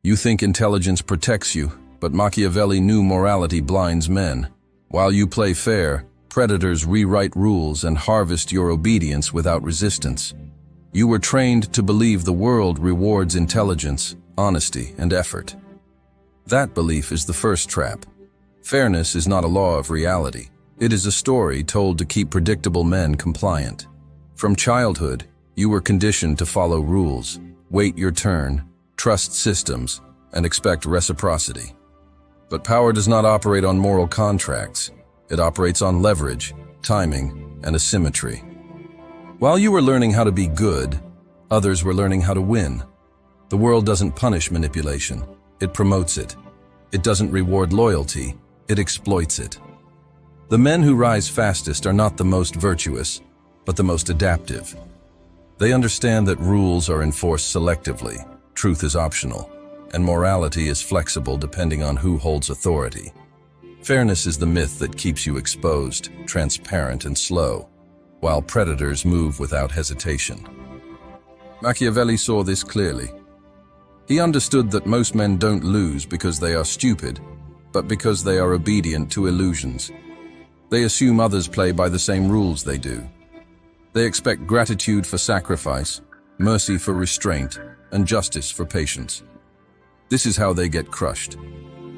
You think intelligence protects you, but Machiavelli knew morality blinds men. While you play fair, predators rewrite rules and harvest your obedience without resistance. You were trained to believe the world rewards intelligence, honesty, and effort. That belief is the first trap. Fairness is not a law of reality. It is a story told to keep predictable men compliant. From childhood, you were conditioned to follow rules, wait your turn, trust systems, and expect reciprocity. But power does not operate on moral contracts. It operates on leverage, timing, and asymmetry. While you were learning how to be good, others were learning how to win. The world doesn't punish manipulation. It promotes it. It doesn't reward loyalty. It exploits it. The men who rise fastest are not the most virtuous, but the most adaptive. They understand that rules are enforced selectively, truth is optional, and morality is flexible depending on who holds authority. Fairness is the myth that keeps you exposed, transparent, and slow, while predators move without hesitation. Machiavelli saw this clearly. He understood that most men don't lose because they are stupid, but because they are obedient to illusions. They assume others play by the same rules they do. They expect gratitude for sacrifice, mercy for restraint, and justice for patience. This is how they get crushed.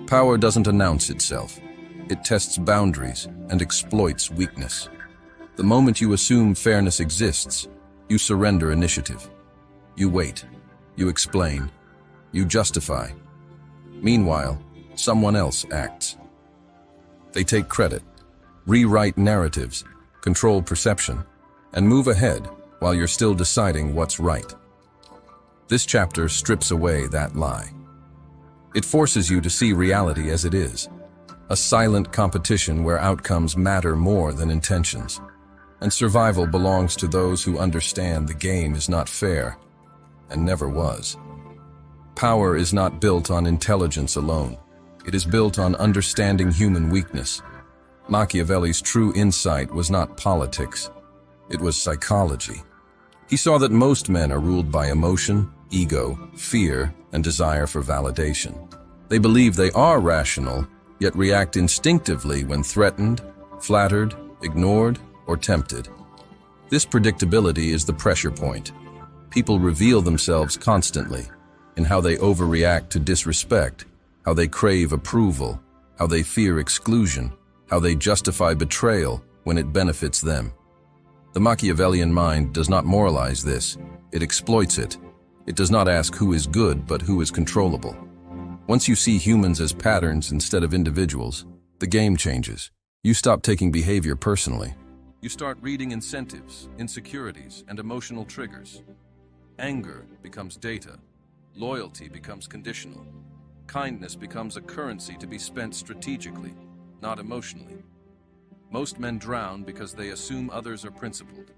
Power doesn't announce itself. It tests boundaries and exploits weakness. The moment you assume fairness exists, you surrender initiative. You wait. You explain. You justify. Meanwhile, someone else acts. They take credit, rewrite narratives, control perception, and move ahead while you're still deciding what's right. This chapter strips away that lie. It forces you to see reality as it is, a silent competition where outcomes matter more than intentions, and survival belongs to those who understand the game is not fair, and never was. Power is not built on intelligence alone. It is built on understanding human weakness. Machiavelli's true insight was not politics. It was psychology. He saw that most men are ruled by emotion, ego, fear, and desire for validation. They believe they are rational, yet react instinctively when threatened, flattered, ignored, or tempted. This predictability is the pressure point. People reveal themselves constantly in how they overreact to disrespect, how they crave approval, how they fear exclusion, how they justify betrayal when it benefits them. The Machiavellian mind does not moralize this. It exploits it. It does not ask who is good, but who is controllable. Once you see humans as patterns instead of individuals, the game changes. You stop taking behavior personally. You start reading incentives, insecurities, and emotional triggers. Anger becomes data. Loyalty becomes conditional. Kindness becomes a currency to be spent strategically, not emotionally. Most men drown because they assume others are principled.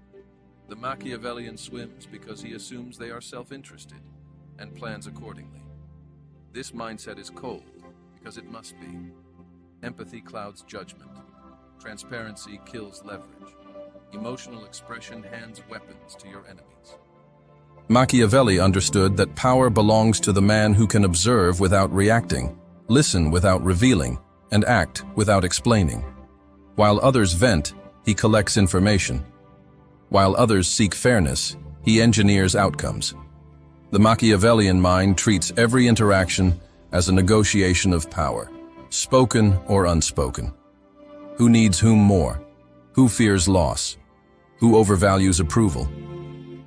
The Machiavellian swims because he assumes they are self-interested and plans accordingly. This mindset is cold because it must be. Empathy clouds judgment. Transparency kills leverage. Emotional expression hands weapons to your enemies. Machiavelli understood that power belongs to the man who can observe without reacting, listen without revealing, and act without explaining. While others vent, he collects information. While others seek fairness, he engineers outcomes. The Machiavellian mind treats every interaction as a negotiation of power, spoken or unspoken. Who needs whom more? Who fears loss? Who overvalues approval?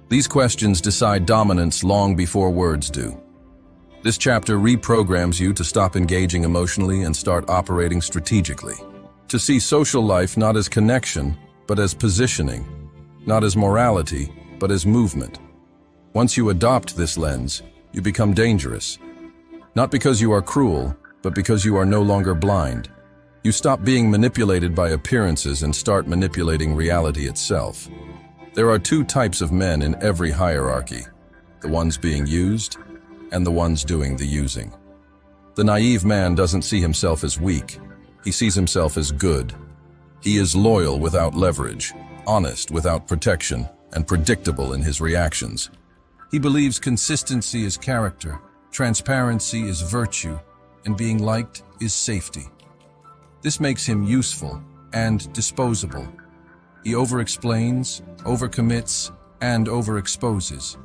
These questions decide dominance long before words do. This chapter reprograms you to stop engaging emotionally and start operating strategically. To see social life not as connection, but as positioning. Not as morality, but as movement. Once you adopt this lens, you become dangerous. Not because you are cruel, but because you are no longer blind. You stop being manipulated by appearances and start manipulating reality itself. There are two types of men in every hierarchy, the ones being used and the ones doing the using. The naive man doesn't see himself as weak. He sees himself as good. He is loyal without leverage, honest without protection, and predictable in his reactions. He believes consistency is character, Transparency is virtue, and being liked is safety. This makes him useful and disposable. He over-explains, over-commits, and overexposes.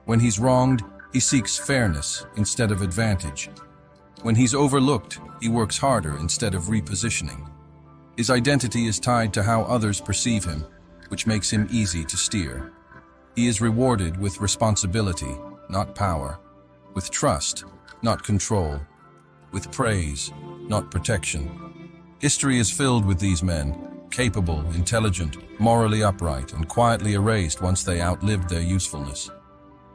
When he's wronged, he seeks fairness instead of advantage. When he's overlooked, he works harder instead of repositioning. His identity is tied to how others perceive him, which makes him easy to steer. He is rewarded with responsibility, not power, with trust, not control, with praise, not protection. History is filled with these men, capable, intelligent, morally upright, and quietly erased once they outlived their usefulness.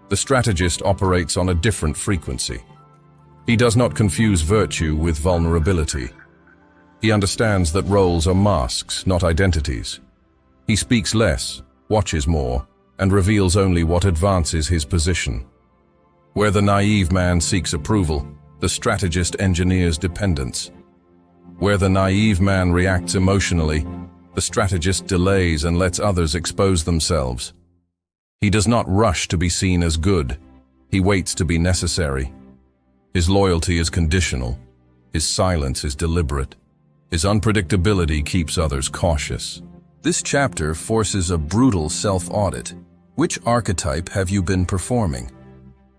The strategist operates on a different frequency. He does not confuse virtue with vulnerability. He understands that roles are masks, not identities. He speaks less, watches more, and reveals only what advances his position. Where the naive man seeks approval, the strategist engineers dependence. Where the naive man reacts emotionally, the strategist delays and lets others expose themselves. He does not rush to be seen as good. He waits to be necessary. His loyalty is conditional. His silence is deliberate. His unpredictability keeps others cautious. This chapter forces a brutal self-audit. Which archetype have you been performing?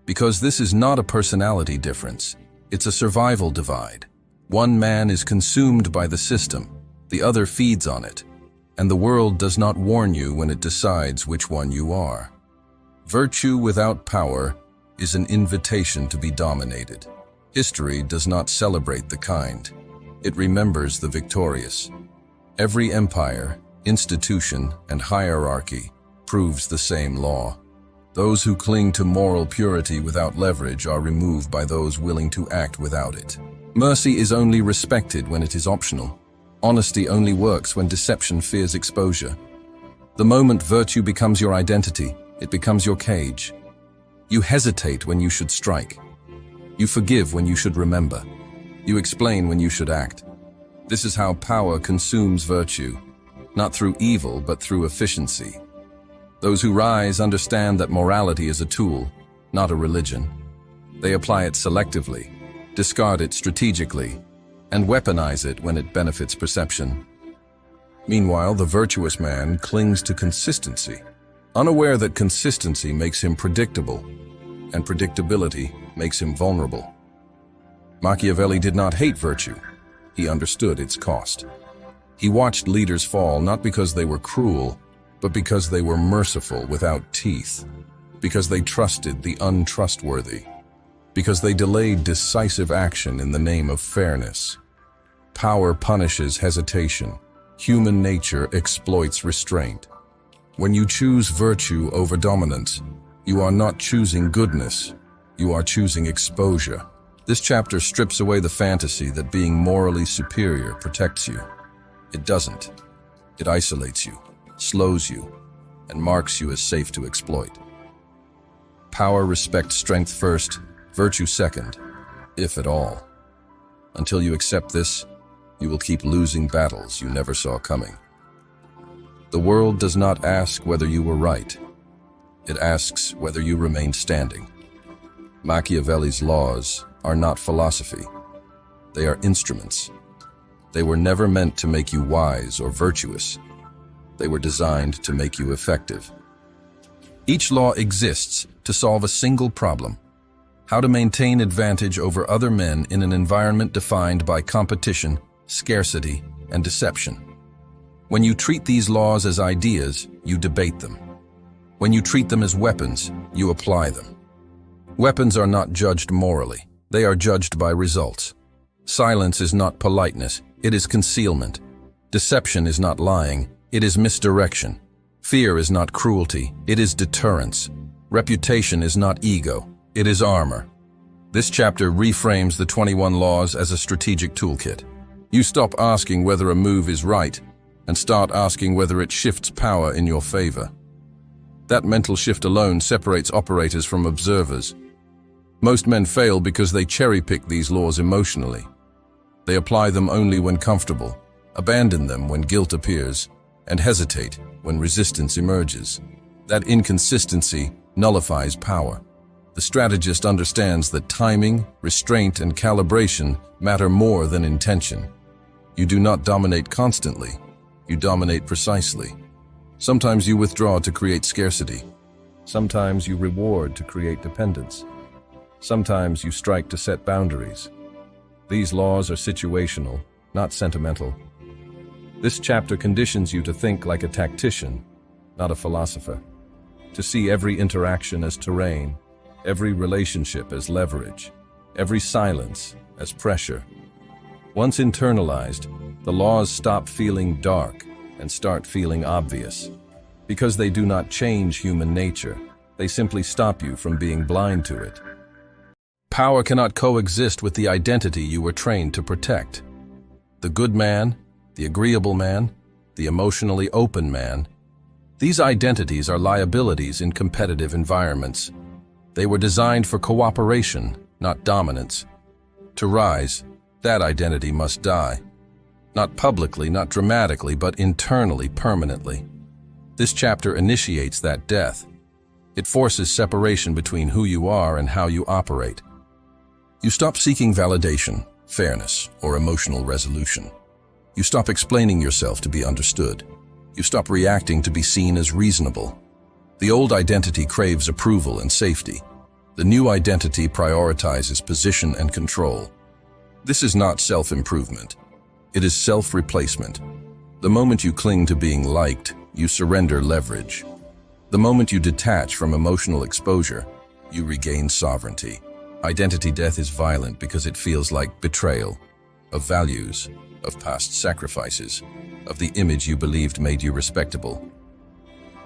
Because this is not a personality difference. It's a survival divide. One man is consumed by the system, the other feeds on it, and the world does not warn you when it decides which one you are. Virtue without power is an invitation to be dominated. History does not celebrate the kind. It remembers the victorious. Every empire, institution, and hierarchy proves the same law. Those who cling to moral purity without leverage are removed by those willing to act without it. Mercy is only respected when it is optional. Honesty only works when deception fears exposure. The moment virtue becomes your identity, it becomes your cage. You hesitate when you should strike. You forgive when you should remember. You explain when you should act. This is how power consumes virtue, not through evil but through efficiency. Those who rise understand that morality is a tool, not a religion. They apply it selectively, discard it strategically, and weaponize it when it benefits perception. Meanwhile, the virtuous man clings to consistency, unaware that consistency makes him predictable, and predictability makes him vulnerable. Machiavelli did not hate virtue. He understood its cost. He watched leaders fall not because they were cruel, but because they were merciful without teeth, because they trusted the untrustworthy, because they delayed decisive action in the name of fairness. Power punishes hesitation. Human nature exploits restraint. When you choose virtue over dominance, you are not choosing goodness, you are choosing exposure. This chapter strips away the fantasy that being morally superior protects you. It doesn't. It isolates you, slows you, and marks you as safe to exploit. Power respects strength first, virtue second, if at all. Until you accept this, you will keep losing battles you never saw coming. The world does not ask whether you were right. It asks whether you remained standing. Machiavelli's laws are not philosophy. They are instruments. They were never meant to make you wise or virtuous. They were designed to make you effective. Each law exists to solve a single problem: how to maintain advantage over other men in an environment defined by competition, scarcity, and deception. When you treat these laws as ideas, you debate them. When you treat them as weapons, you apply them. Weapons are not judged morally. They are judged by results. Silence is not politeness, it is concealment. Deception is not lying, it is misdirection. Fear is not cruelty, it is deterrence. Reputation is not ego, it is armor. This chapter reframes the 21 laws as a strategic toolkit. You stop asking whether a move is right and start asking whether it shifts power in your favor. That mental shift alone separates operators from observers. Most men fail because they cherry-pick these laws emotionally. They apply them only when comfortable, abandon them when guilt appears, and hesitate when resistance emerges. That inconsistency nullifies power. The strategist understands that timing, restraint, and calibration matter more than intention. You do not dominate constantly. You dominate precisely. Sometimes you withdraw to create scarcity. Sometimes you reward to create dependence. Sometimes you strike to set boundaries. These laws are situational, not sentimental. This chapter conditions you to think like a tactician, not a philosopher. To see every interaction as terrain, every relationship as leverage, every silence as pressure. Once internalized, the laws stop feeling dark and start feeling obvious. Because they do not change human nature, they simply stop you from being blind to it. Power cannot coexist with the identity you were trained to protect. The good man, the agreeable man, the emotionally open man, these identities are liabilities in competitive environments. They were designed for cooperation, not dominance. To rise, that identity must die. Not publicly, not dramatically, but internally, permanently. This chapter initiates that death. It forces separation between who you are and how you operate. You stop seeking validation, fairness, or emotional resolution. You stop explaining yourself to be understood. You stop reacting to be seen as reasonable. The old identity craves approval and safety. The new identity prioritizes position and control. This is not self-improvement. It is self-replacement. The moment you cling to being liked, you surrender leverage. The moment you detach from emotional exposure, you regain sovereignty. Identity death is violent because it feels like betrayal of values, of past sacrifices, of the image you believed made you respectable.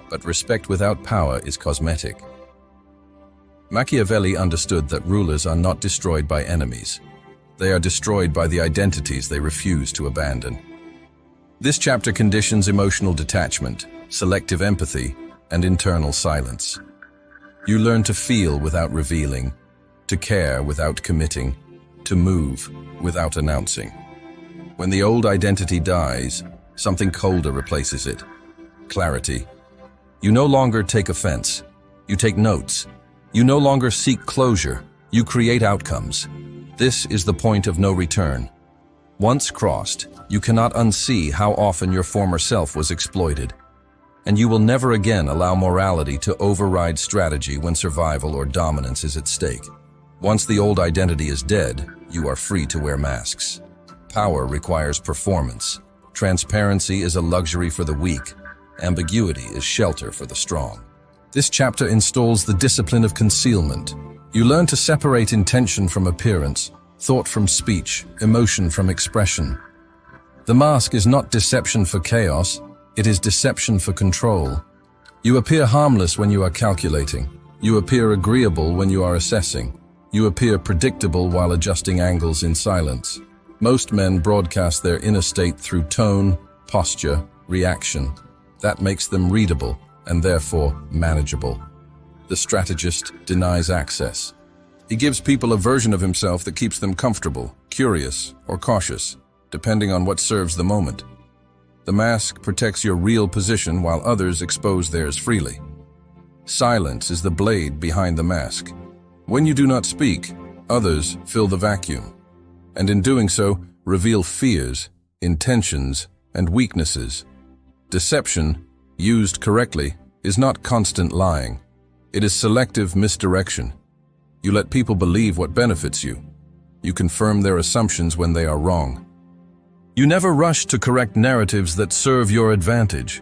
But respect without power is cosmetic. Machiavelli understood that rulers are not destroyed by enemies. They are destroyed by the identities they refuse to abandon. This chapter conditions emotional detachment, selective empathy, and internal silence. You learn to feel without revealing, to care without committing, to move without announcing. When the old identity dies, something colder replaces it. Clarity. You no longer take offense. You take notes. You no longer seek closure. You create outcomes. This is the point of no return. Once crossed, you cannot unsee how often your former self was exploited. And you will never again allow morality to override strategy when survival or dominance is at stake. Once the old identity is dead, you are free to wear masks. Power requires performance. Transparency is a luxury for the weak. Ambiguity is shelter for the strong. This chapter installs the discipline of concealment. You learn to separate intention from appearance, thought from speech, emotion from expression. The mask is not deception for chaos, it is deception for control. You appear harmless when you are calculating. You appear agreeable when you are assessing. You appear predictable while adjusting angles in silence. Most men broadcast their inner state through tone, posture, reaction. That makes them readable and therefore manageable. The strategist denies access. He gives people a version of himself that keeps them comfortable, curious, or cautious, depending on what serves the moment. The mask protects your real position while others expose theirs freely. Silence is the blade behind the mask. When you do not speak, others fill the vacuum, and in doing so, reveal fears, intentions, and weaknesses. Deception, used correctly, is not constant lying. It is selective misdirection. You let people believe what benefits you. You confirm their assumptions when they are wrong. You never rush to correct narratives that serve your advantage.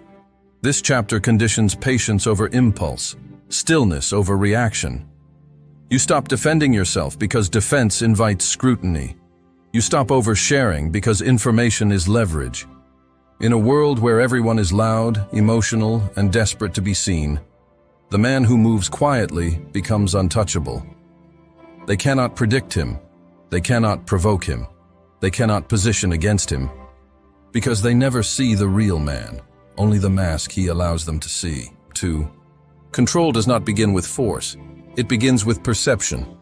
This chapter conditions patience over impulse, stillness over reaction. You stop defending yourself because defense invites scrutiny. You stop oversharing because information is leverage. In a world where everyone is loud, emotional, and desperate to be seen, the man who moves quietly becomes untouchable. They cannot predict him. They cannot provoke him. They cannot position against him. Because they never see the real man, only the mask he allows them to see. 2. Control does not begin with force. It begins with perception.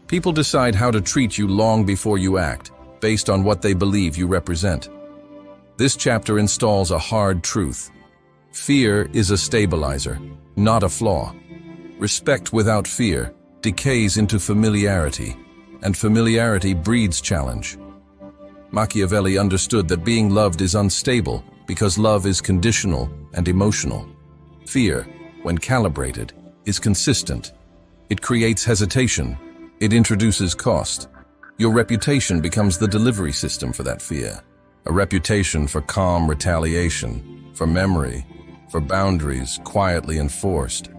People decide how to treat you long before you act, based on what they believe you represent. This chapter installs a hard truth. Fear is a stabilizer, not a flaw. Respect without fear decays into familiarity, and familiarity breeds challenge. Machiavelli understood that being loved is unstable because love is conditional and emotional. Fear, when calibrated, is consistent. It creates hesitation. It introduces cost. Your reputation becomes the delivery system for that fear. A reputation for calm retaliation, for memory, for boundaries quietly enforced.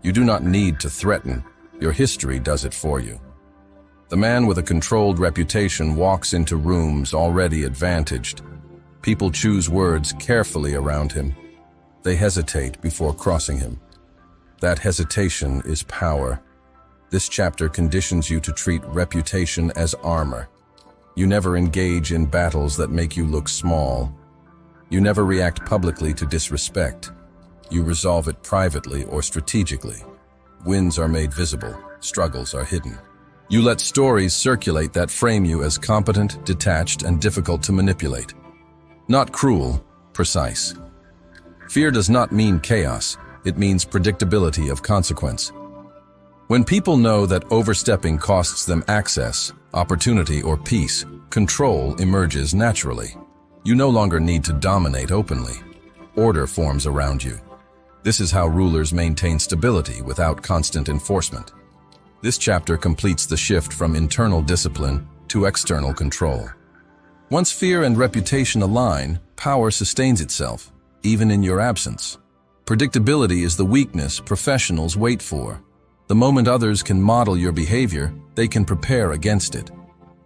You do not need to threaten. Your history does it for you. The man with a controlled reputation walks into rooms already advantaged. People choose words carefully around him. They hesitate before crossing him. That hesitation is power. This chapter conditions you to treat reputation as armor. You never engage in battles that make you look small. You never react publicly to disrespect. You resolve it privately or strategically. Wins are made visible, struggles are hidden. You let stories circulate that frame you as competent, detached, and difficult to manipulate. Not cruel, precise. Fear does not mean chaos, it means predictability of consequence. When people know that overstepping costs them access, opportunity, or peace, control emerges naturally. You no longer need to dominate openly. Order forms around you. This is how rulers maintain stability without constant enforcement. This chapter completes the shift from internal discipline to external control. Once fear and reputation align, power sustains itself, even in your absence. Predictability is the weakness professionals wait for. The moment others can model your behavior, they can prepare against it.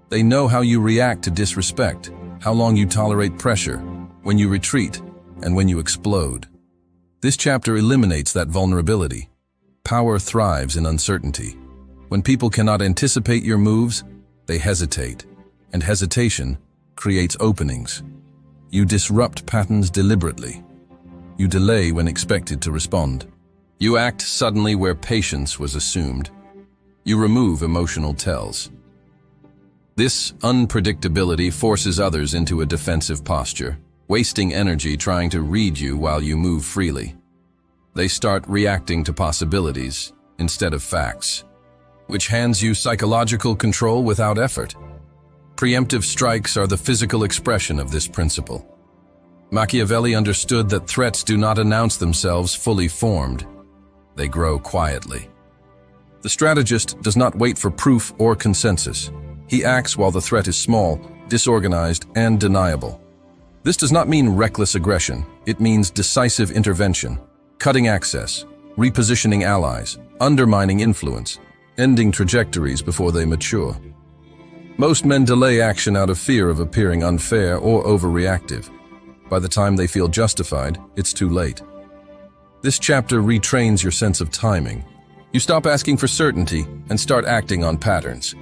They know how you react to disrespect, how long you tolerate pressure, when you retreat, and when you explode. This chapter eliminates that vulnerability. Power thrives in uncertainty. When people cannot anticipate your moves, they hesitate, and hesitation creates openings. You disrupt patterns deliberately. You delay when expected to respond. You act suddenly where patience was assumed. You remove emotional tells. This unpredictability forces others into a defensive posture, wasting energy trying to read you while you move freely. They start reacting to possibilities instead of facts, which hands you psychological control without effort. Preemptive strikes are the physical expression of this principle. Machiavelli understood that threats do not announce themselves fully formed. They grow quietly. The strategist does not wait for proof or consensus. He acts while the threat is small, disorganized, and deniable. This does not mean reckless aggression. It means decisive intervention, cutting access, repositioning allies, undermining influence, ending trajectories before they mature. Most men delay action out of fear of appearing unfair or overreactive. By the time they feel justified, it's too late. This chapter retrains your sense of timing. You stop asking for certainty and start acting on patterns.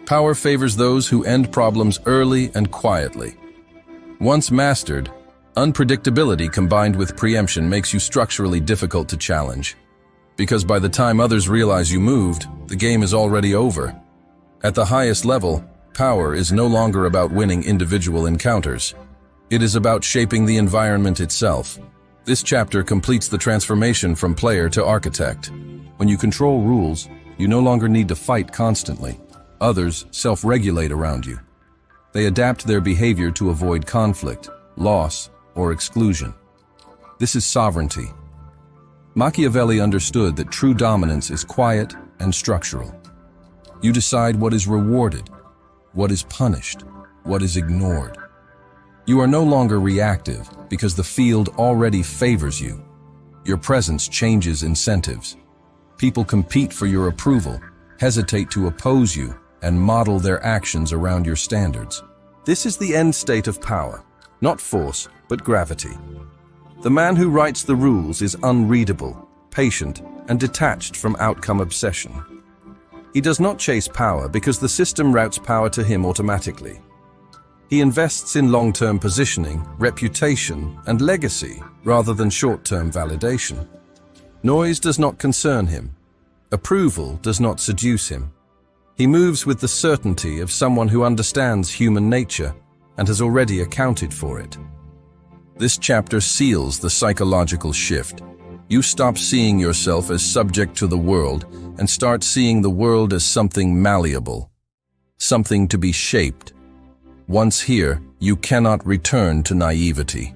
Power favors those who end problems early and quietly. Once mastered, unpredictability combined with preemption makes you structurally difficult to challenge. Because by the time others realize you moved, the game is already over. At the highest level, power is no longer about winning individual encounters. It is about shaping the environment itself. This chapter completes the transformation from player to architect. When you control rules, you no longer need to fight constantly. Others self-regulate around you. They adapt their behavior to avoid conflict, loss, or exclusion. This is sovereignty. Machiavelli understood that true dominance is quiet and structural. You decide what is rewarded, what is punished, what is ignored. You are no longer reactive because the field already favors you. Your presence changes incentives. People compete for your approval, hesitate to oppose you, and model their actions around your standards. This is the end state of power, not force, but gravity. The man who writes the rules is unreadable, patient, and detached from outcome obsession. He does not chase power because the system routes power to him automatically. He invests in long-term positioning, reputation, and legacy rather than short-term validation. Noise does not concern him. Approval does not seduce him. He moves with the certainty of someone who understands human nature and has already accounted for it. This chapter seals the psychological shift. You stop seeing yourself as subject to the world and start seeing the world as something malleable, something to be shaped. Once here, you cannot return to naivety.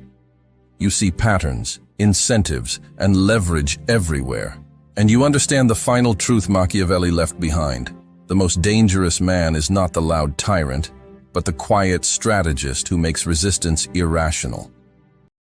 You see patterns, incentives, and leverage everywhere. And you understand the final truth Machiavelli left behind. The most dangerous man is not the loud tyrant, but the quiet strategist who makes resistance irrational.